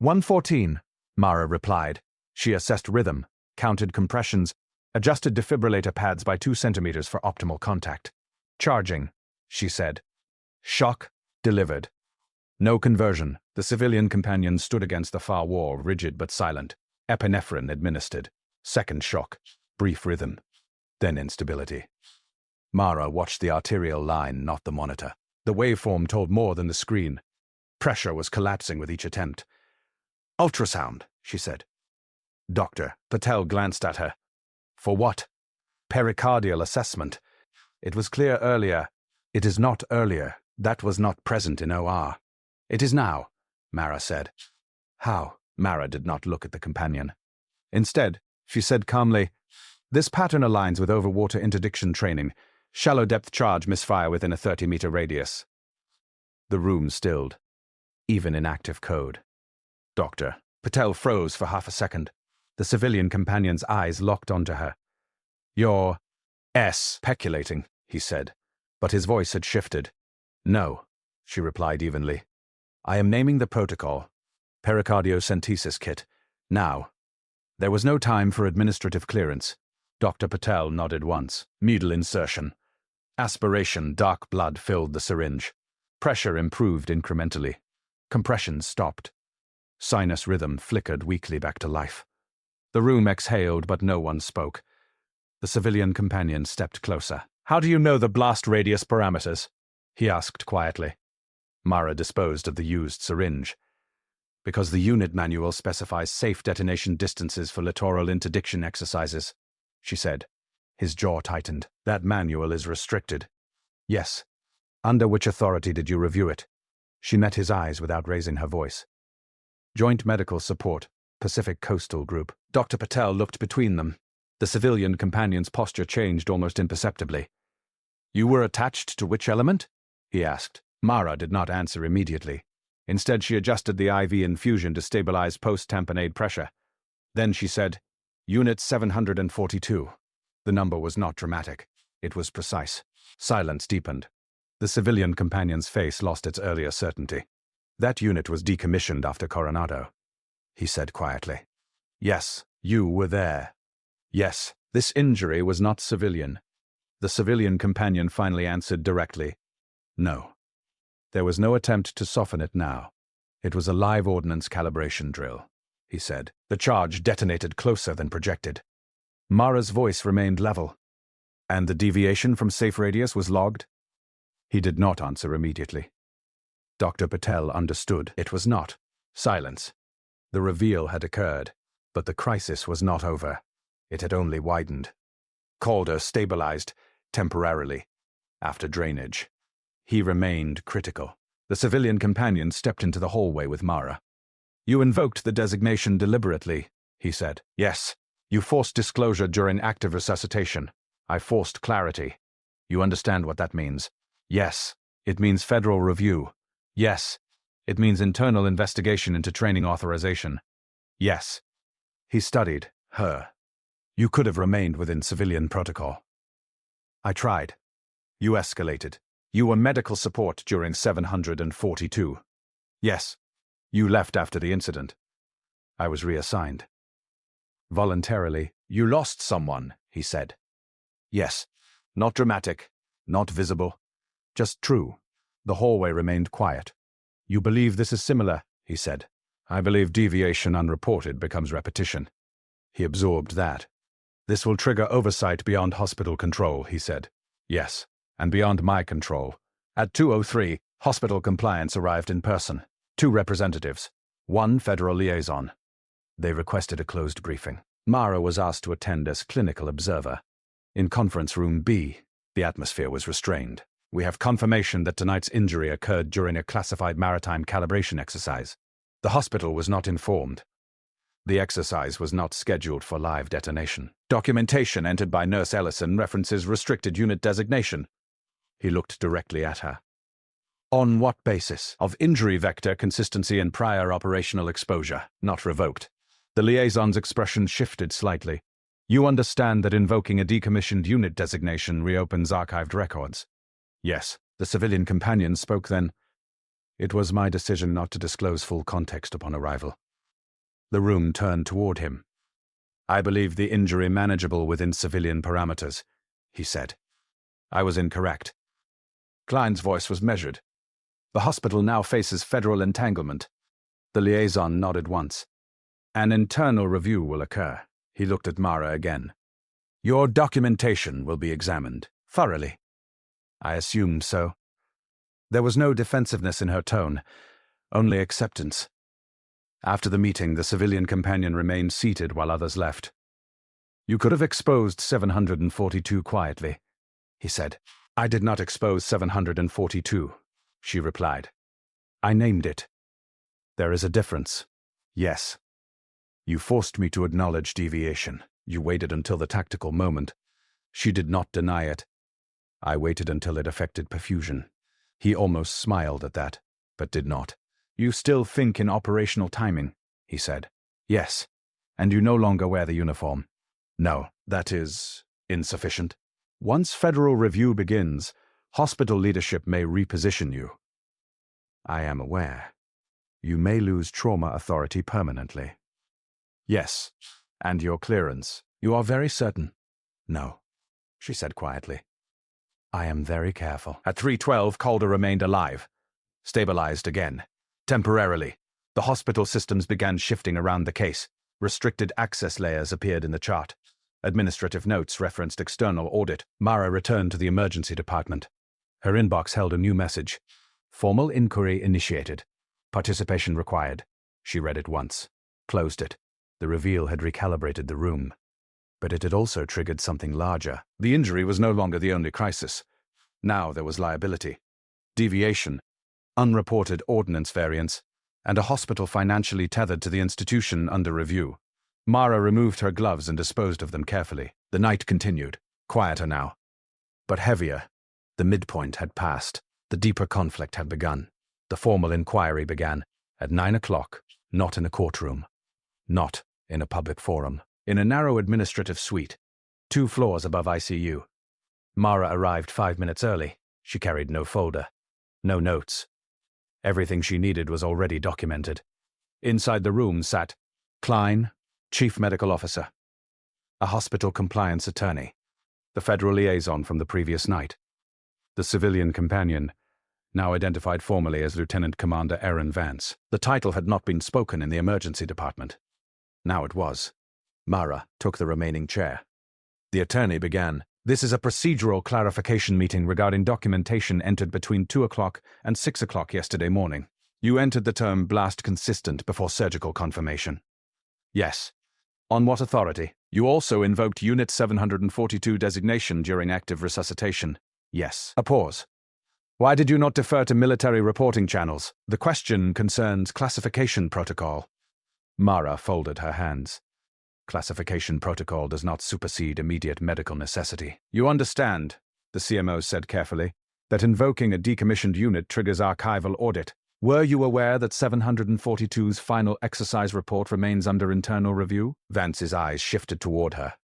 1:14, Mara replied. She assessed rhythm, counted compressions, adjusted defibrillator pads by 2 centimeters for optimal contact. Charging, she said. Shock delivered. No conversion. The civilian companion stood against the far wall, rigid but silent. Epinephrine administered. Second shock. Brief rhythm. Then instability. Mara watched the arterial line, not the monitor. The waveform told more than the screen. Pressure was collapsing with each attempt. Ultrasound, she said. Dr. Patel glanced at her. For what? Pericardial assessment. It was clear earlier. It is not earlier. That was not present in OR. It is now, Mara said. How? Mara did not look at the companion. Instead, she said calmly, this pattern aligns with overwater interdiction training. Shallow depth charge misfire within a 30-meter radius. The room stilled, even in active code. Doctor. Patel froze for half a second. The civilian companion's eyes locked onto her. You're speculating, he said, but his voice had shifted. No, she replied evenly. I am naming the protocol. Pericardiocentesis kit. Now. There was no time for administrative clearance. Dr. Patel nodded once. Needle insertion. Aspiration, dark blood filled the syringe. Pressure improved incrementally. Compression stopped. Sinus rhythm flickered weakly back to life. The room exhaled, but no one spoke. The civilian companion stepped closer. How do you know the blast radius parameters? He asked quietly. Mara disposed of the used syringe. Because the unit manual specifies safe detonation distances for littoral interdiction exercises, she said. His jaw tightened. That manual is restricted. Yes. Under which authority did you review it? She met his eyes without raising her voice. Joint Medical Support, Pacific Coastal Group. Dr. Patel looked between them. The civilian companion's posture changed almost imperceptibly. You were attached to which element? He asked. Mara did not answer immediately. Instead, she adjusted the IV infusion to stabilize post-tamponade pressure. Then she said, Unit 742. The number was not dramatic. It was precise. Silence deepened. The civilian companion's face lost its earlier certainty. That unit was decommissioned after Coronado, he said quietly. Yes, you were there. Yes, this injury was not civilian. The civilian companion finally answered directly. No. There was no attempt to soften it now. It was a live ordnance calibration drill, he said. The charge detonated closer than projected. Mara's voice remained level. And the deviation from safe radius was logged? He did not answer immediately. Dr. Patel understood it was not. Silence. The reveal had occurred, but the crisis was not over. It had only widened. Calder stabilized, temporarily, after drainage. He remained critical. The civilian companion stepped into the hallway with Mara. You invoked the designation deliberately, he said. Yes. You forced disclosure during active resuscitation. I forced clarity. You understand what that means? Yes. It means federal review. Yes. It means internal investigation into training authorization. Yes. He studied her. You could have remained within civilian protocol. I tried. You escalated. You were medical support during 742. Yes. You left after the incident. I was reassigned. Voluntarily, you lost someone, he said. Yes. Not dramatic, not visible, just true. The hallway remained quiet. You believe this is similar, he said. I believe deviation unreported becomes repetition. He absorbed that. This will trigger oversight beyond hospital control, he said. Yes, and beyond my control. At 2:03, hospital compliance arrived in person. 2 representatives. 1 federal liaison. They requested a closed briefing. Mara was asked to attend as clinical observer. In conference room B, the atmosphere was restrained. We have confirmation that tonight's injury occurred during a classified maritime calibration exercise. The hospital was not informed. The exercise was not scheduled for live detonation. Documentation entered by Nurse Ellison references restricted unit designation. He looked directly at her. On what basis? Of injury vector consistency and prior operational exposure, not revoked. The liaison's expression shifted slightly. You understand that invoking a decommissioned unit designation reopens archived records? Yes. The civilian companion spoke then. It was my decision not to disclose full context upon arrival. The room turned toward him. I believe the injury manageable within civilian parameters, he said. I was incorrect. Klein's voice was measured. The hospital now faces federal entanglement. The liaison nodded once. An internal review will occur. He looked at Mara again. Your documentation will be examined thoroughly. I assumed so. There was no defensiveness in her tone, only acceptance. After the meeting, the civilian companion remained seated while others left. You could have exposed 742 quietly, he said. I did not expose 742, she replied. I named it. There is a difference. Yes. You forced me to acknowledge deviation. You waited until the tactical moment. She did not deny it. I waited until it affected perfusion. He almost smiled at that, but did not. You still think in operational timing, he said. Yes. And you no longer wear the uniform. No, that is insufficient. Once federal review begins, hospital leadership may reposition you. I am aware. You may lose trauma authority permanently. Yes, and your clearance. You are very certain? No, she said quietly. I am very careful. At 3:12, Calder remained alive. Stabilized again. Temporarily. The hospital systems began shifting around the case. Restricted access layers appeared in the chart. Administrative notes referenced external audit. Mara returned to the emergency department. Her inbox held a new message. Formal inquiry initiated. Participation required. She read it once. Closed it. The reveal had recalibrated the room. But it had also triggered something larger. The injury was no longer the only crisis. Now there was liability. Deviation. Unreported ordnance variance. And a hospital financially tethered to the institution under review. Mara removed her gloves and disposed of them carefully. The night continued. Quieter now. But heavier. The midpoint had passed. The deeper conflict had begun. The formal inquiry began. At 9 o'clock. Not in a courtroom. Not in a public forum. In a narrow administrative suite. 2 floors above ICU. Mara arrived 5 minutes early. She carried no folder. No notes. Everything she needed was already documented. Inside the room sat Klein, Chief Medical Officer. A hospital compliance attorney. The federal liaison from the previous night. The civilian companion, now identified formally as Lieutenant Commander Aaron Vance. The title had not been spoken in the emergency department. Now it was. Mara took the remaining chair. The attorney began. This is a procedural clarification meeting regarding documentation entered between 2 o'clock and 6 o'clock yesterday morning. You entered the term blast consistent before surgical confirmation. Yes. On what authority? You also invoked Unit 742 designation during active resuscitation. Yes. A pause. Why did you not defer to military reporting channels? The question concerns classification protocol. Mara folded her hands. Classification protocol does not supersede immediate medical necessity. You understand, the CMO said carefully, that invoking a decommissioned unit triggers archival audit. Were you aware that 742's final exercise report remains under internal review? Vance's eyes shifted toward her.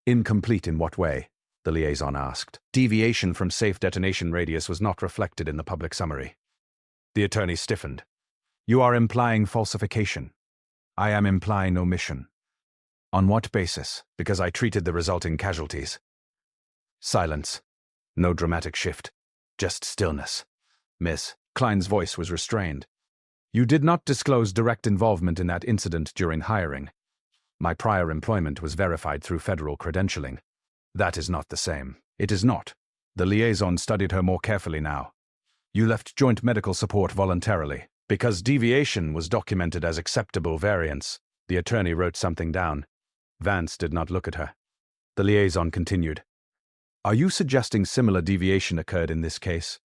Incomplete in what way? The liaison asked. Deviation from safe detonation radius was not reflected in the public summary. The attorney stiffened. You are implying falsification. I am implying omission. On what basis? Because I treated the resulting casualties. Silence. No dramatic shift. Just stillness. Miss. Klein's voice was restrained. You did not disclose direct involvement in that incident during hiring. My prior employment was verified through federal credentialing. That is not the same. It is not. The liaison studied her more carefully now. You left joint medical support voluntarily. Because deviation was documented as acceptable variance. The attorney wrote something down. Vance did not look at her. The liaison continued. Are you suggesting similar deviation occurred in this case?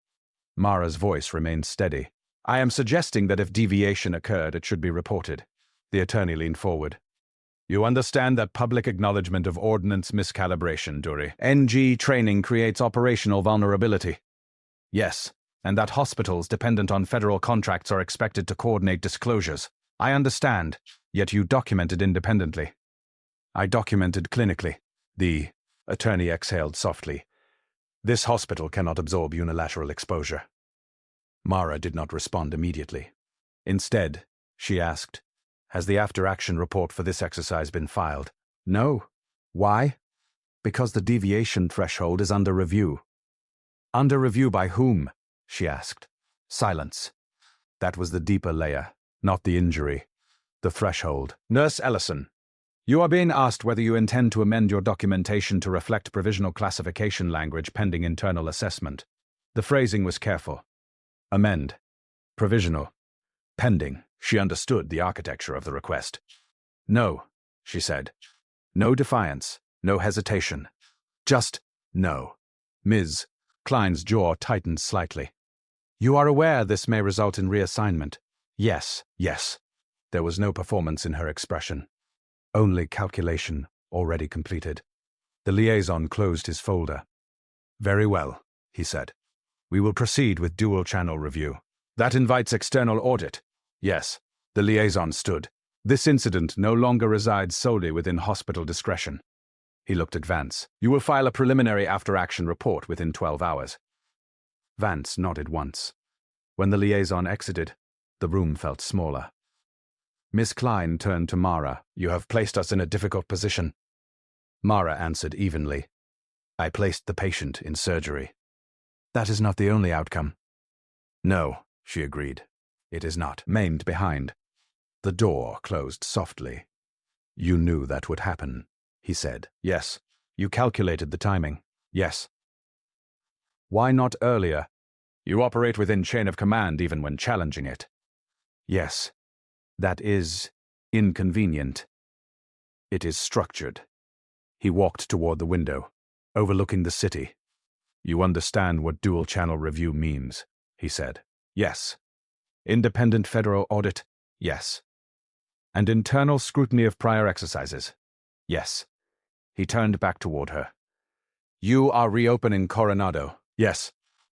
Mara's voice remained steady. I am suggesting that if deviation occurred, it should be reported. The attorney leaned forward. You understand that public acknowledgement of ordnance miscalibration, Dury. NG training creates operational vulnerability. Yes, and that hospitals dependent on federal contracts are expected to coordinate disclosures. I understand, yet you documented independently. I documented clinically. The attorney exhaled softly. This hospital cannot absorb unilateral exposure. Mara did not respond immediately. Instead, she asked, "Has the after-action report for this exercise been filed?" "No." "Why?" "Because the deviation threshold is under review." "Under review by whom?" she asked. Silence. That was the deeper layer, not the injury. The threshold. "Nurse Ellison, you are being asked whether you intend to amend your documentation to reflect provisional classification language pending internal assessment." The phrasing was careful. Amend. Provisional. Pending. She understood the architecture of the request. "No," she said. No defiance, no hesitation. Just no. Ms. Klein's jaw tightened slightly. "You are aware this may result in reassignment?" "Yes, yes." There was no performance in her expression. Only calculation, already completed. The liaison closed his folder. "Very well," he said. "We will proceed with dual-channel review. That invites external audit." "Yes." The liaison stood. "This incident no longer resides solely within hospital discretion." He looked at Vance. "You will file a preliminary after-action report within 12 hours. Vance nodded once. When the liaison exited, the room felt smaller. Miss Klein turned to Mara. "You have placed us in a difficult position." Mara answered evenly. "I placed the patient in surgery." "That is not the only outcome." "No," she agreed. "It is not." Maimed behind. The door closed softly. "You knew that would happen," he said. "Yes." "You calculated the timing." "Yes." "Why not earlier?" "You operate within chain of command even when challenging it." "Yes. That is inconvenient." "It is structured." He walked toward the window, overlooking the city. "You understand what dual-channel review means," he said. "Yes." "Independent federal audit?" "Yes." "And internal scrutiny of prior exercises?" "Yes." He turned back toward her. "You are reopening Coronado?" "Yes."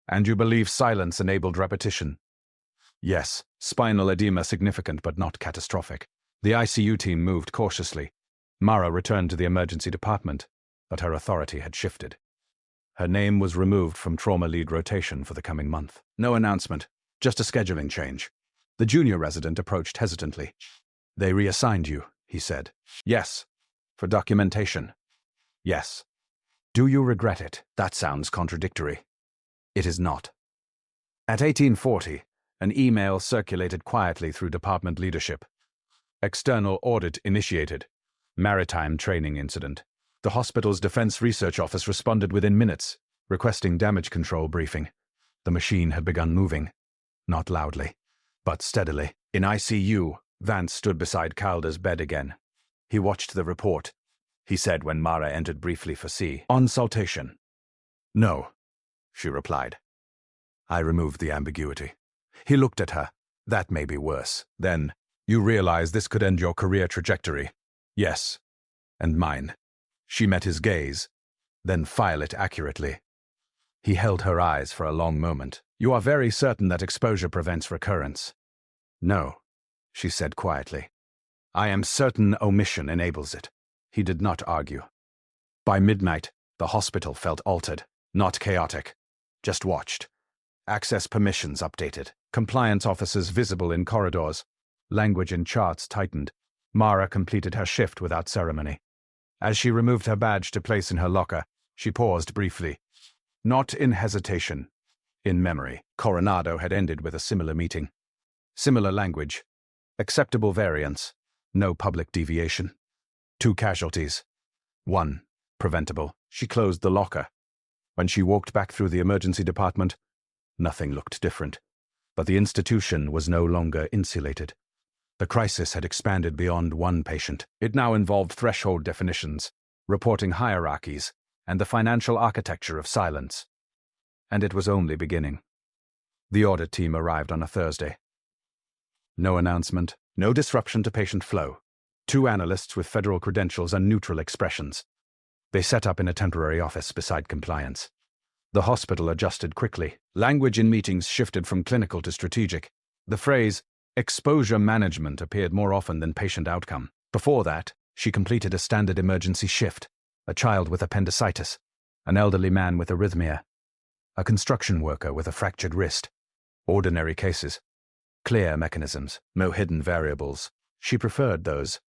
"And you believe silence enabled repetition?" "Yes." "Spinal edema significant but not catastrophic." The ICU team moved cautiously. Mara returned to the emergency department, but her authority had shifted. Her name was removed from trauma lead rotation for the coming month. No announcement, just a scheduling change. The junior resident approached hesitantly. "They reassigned you," he said. "Yes." "For documentation?" "Yes." "Do you regret it?" "That sounds contradictory." "It is not." At 1840, an email circulated quietly through department leadership. "External audit initiated. Maritime training incident." The hospital's Defense Research Office responded within minutes, requesting damage control briefing. The machine had begun moving. Not loudly, but steadily. In ICU, Vance stood beside Calder's bed again. He watched the report. He said when Mara entered briefly for C. "Consultation." "No," she replied. I removed the ambiguity. He looked at her. "That may be worse." Then, "You realize this could end your career trajectory?" "Yes." "And mine." She met his gaze. "Then file it accurately." He held her eyes for a long moment. "You are very certain that exposure prevents recurrence?" "No," she said quietly. "I am certain omission enables it." He did not argue. By midnight, the hospital felt altered, not chaotic. Just watched. Access permissions updated. Compliance officers visible in corridors. Language in charts tightened. Mara completed her shift without ceremony. As she removed her badge to place in her locker, she paused briefly. Not in hesitation. In memory. Coronado had ended with a similar meeting. Similar language. Acceptable variance. No public deviation. 2 casualties. 1. Preventable. She closed the locker. When she walked back through the emergency department, nothing looked different. But the institution was no longer insulated. The crisis had expanded beyond one patient. It now involved threshold definitions, reporting hierarchies, and the financial architecture of silence. And it was only beginning. The audit team arrived on a Thursday. No announcement, no disruption to patient flow. 2 analysts with federal credentials and neutral expressions. They set up in a temporary office beside compliance. The hospital adjusted quickly. Language in meetings shifted from clinical to strategic. The phrase, exposure management, appeared more often than patient outcome. Before that, she completed a standard emergency shift. A child with appendicitis, an elderly man with arrhythmia, a construction worker with a fractured wrist. Ordinary cases. Clear mechanisms, no hidden variables. She preferred those.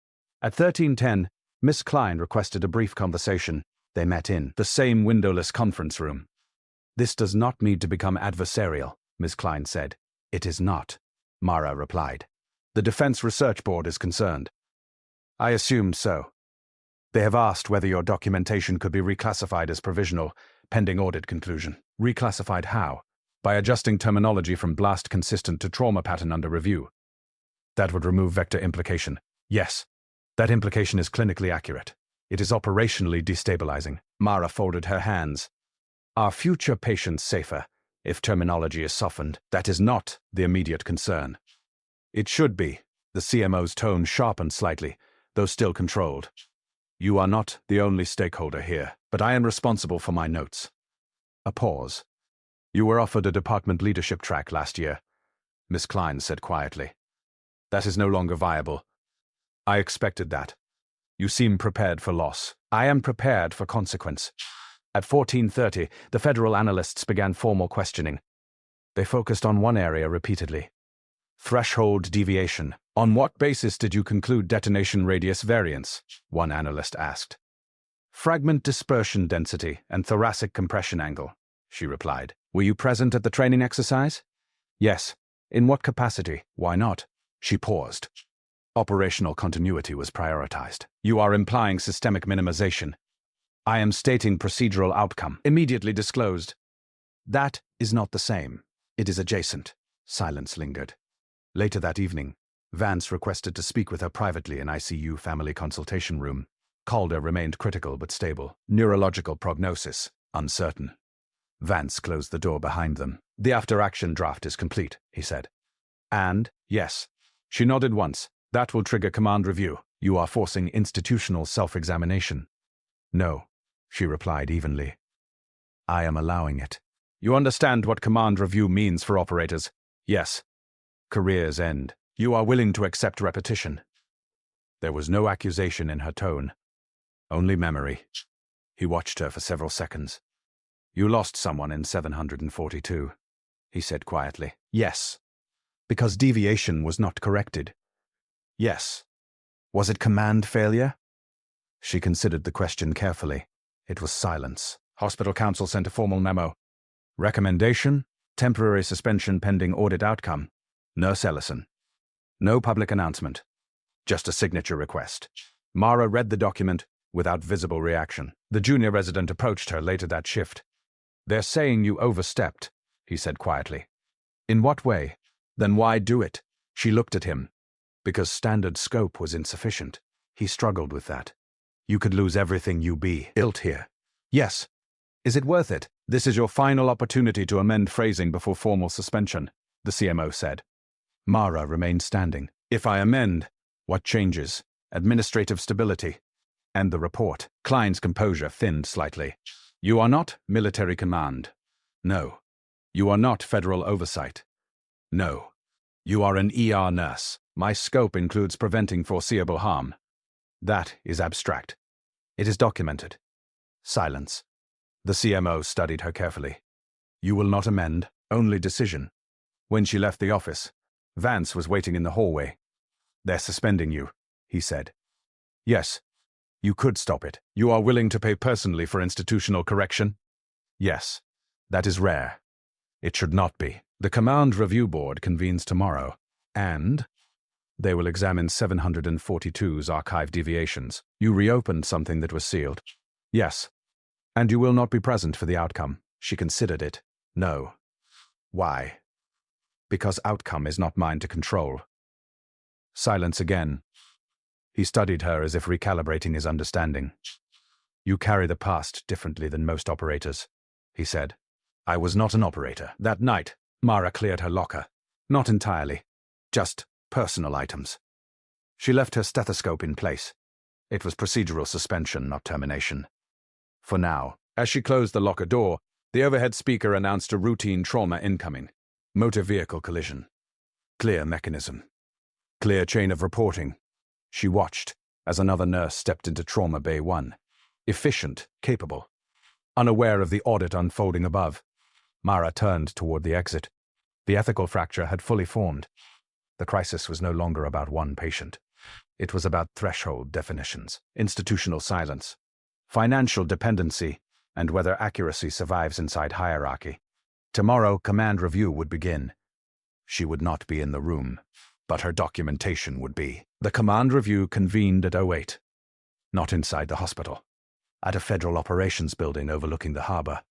At 13:10, Miss Klein requested a brief conversation. They met in the same windowless conference room. "This does not need to become adversarial," Miss Klein said. "It is not," Mara replied. "The Defense Research Board is concerned." "I assumed so. They have asked whether your documentation could be reclassified as provisional, pending audit conclusion." "Reclassified how?" "By adjusting terminology from blast consistent to trauma pattern under review." "That would remove vector implication." "Yes. That implication is clinically accurate. It is operationally destabilizing." Mara folded her hands. "Are future patients safer if terminology is softened?" "That is not the immediate concern." "It should be." The CMO's tone sharpened slightly, though still controlled. "You are not the only stakeholder here, but I am responsible for my notes." A pause. "You were offered a department leadership track last year," Miss Klein said quietly. "That is no longer viable. I expected that. You seem prepared for loss. I am prepared for consequence." At 14:30, the federal analysts began formal questioning. They focused on one area repeatedly. "Threshold deviation. On what basis did you conclude detonation radius variance?" one analyst asked. "Fragment dispersion density and thoracic compression angle," she replied. "Were you present at the training exercise?" "Yes." "In what capacity? Why not?" She paused. Operational continuity was prioritized. "You are implying systemic minimization." "I am stating procedural outcome, immediately disclosed." "That is not the same. It is adjacent." Silence lingered. Later that evening, Vance requested to speak with her privately in ICU family consultation room. Calder remained critical but stable. Neurological prognosis, uncertain. Vance closed the door behind them. "The after-action draft is complete," he said. "And, yes." She nodded once. "That will trigger command review. You are forcing institutional self-examination." "No," she replied evenly. "I am allowing it." "You understand what command review means for operators?" "Yes." "Careers end. You are willing to accept repetition." There was no accusation in her tone, only memory. He watched her for several seconds. "You lost someone in 742, he said quietly. "Yes." "Because deviation was not corrected." "Yes." "Was it command failure?" She considered the question carefully. It was silence. Hospital Council sent a formal memo. Recommendation: temporary suspension pending audit outcome. Nurse Ellison. No public announcement. Just a signature request. Mara read the document without visible reaction. The junior resident approached her later that shift. "They're saying you overstepped," he said quietly. "In what way? Then why do it?" She looked at him. Because standard scope was insufficient. He struggled with that. "You could lose everything you built here." "Yes." "Is it worth it?" "This is your final opportunity to amend phrasing before formal suspension," the CMO said. Mara remained standing. "If I amend, what changes?" "Administrative stability." "And the report." Klein's composure thinned slightly. "You are not military command." "No." "You are not federal oversight." "No." "You are an ER nurse. My scope includes preventing foreseeable harm." "That is abstract." "It is documented." Silence. The CMO studied her carefully. "You will not amend, only decision." When she left the office, Vance was waiting in the hallway. "They're suspending you," he said. "Yes." "You could stop it. You are willing to pay personally for institutional correction?" "Yes." "That is rare. It should not be. The Command Review Board convenes tomorrow, and they will examine 742's archive deviations. You reopened something that was sealed." "Yes." "And you will not be present for the outcome." She considered it. "No." "Why?" "Because outcome is not mine to control." Silence again. He studied her as if recalibrating his understanding. "You carry the past differently than most operators," he said. "I was not an operator." That night, Mara cleared her locker. Not entirely. Just personal items. She left her stethoscope in place. It was procedural suspension, not termination. For now. As she closed the locker door, the overhead speaker announced a routine trauma incoming. Motor vehicle collision. Clear mechanism. Clear chain of reporting. She watched as another nurse stepped into Trauma Bay 1. Efficient, capable. Unaware of the audit unfolding above, Mara turned toward the exit. The ethical fracture had fully formed. The crisis was no longer about one patient. It was about threshold definitions, institutional silence, financial dependency, and whether accuracy survives inside hierarchy. Tomorrow, command review would begin. She would not be in the room, but her documentation would be. The command review convened at 08, not inside the hospital, at a federal operations building overlooking the harbor.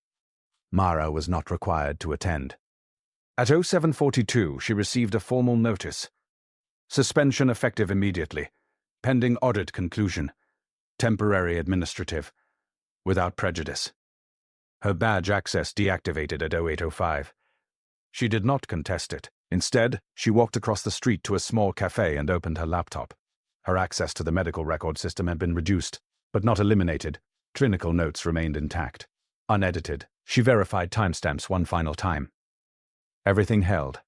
Mara was not required to attend. At 07:42, she received a formal notice. Suspension effective immediately, pending audit conclusion, temporary administrative, without prejudice. Her badge access deactivated at 08:05. She did not contest it. Instead, she walked across the street to a small cafe and opened her laptop. Her access to the medical record system had been reduced, but not eliminated. Clinical notes remained intact. Unedited, she verified timestamps one final time. Everything held.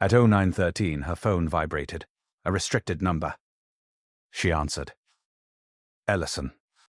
At 09:13, her phone vibrated. A restricted number. She answered. Ellison.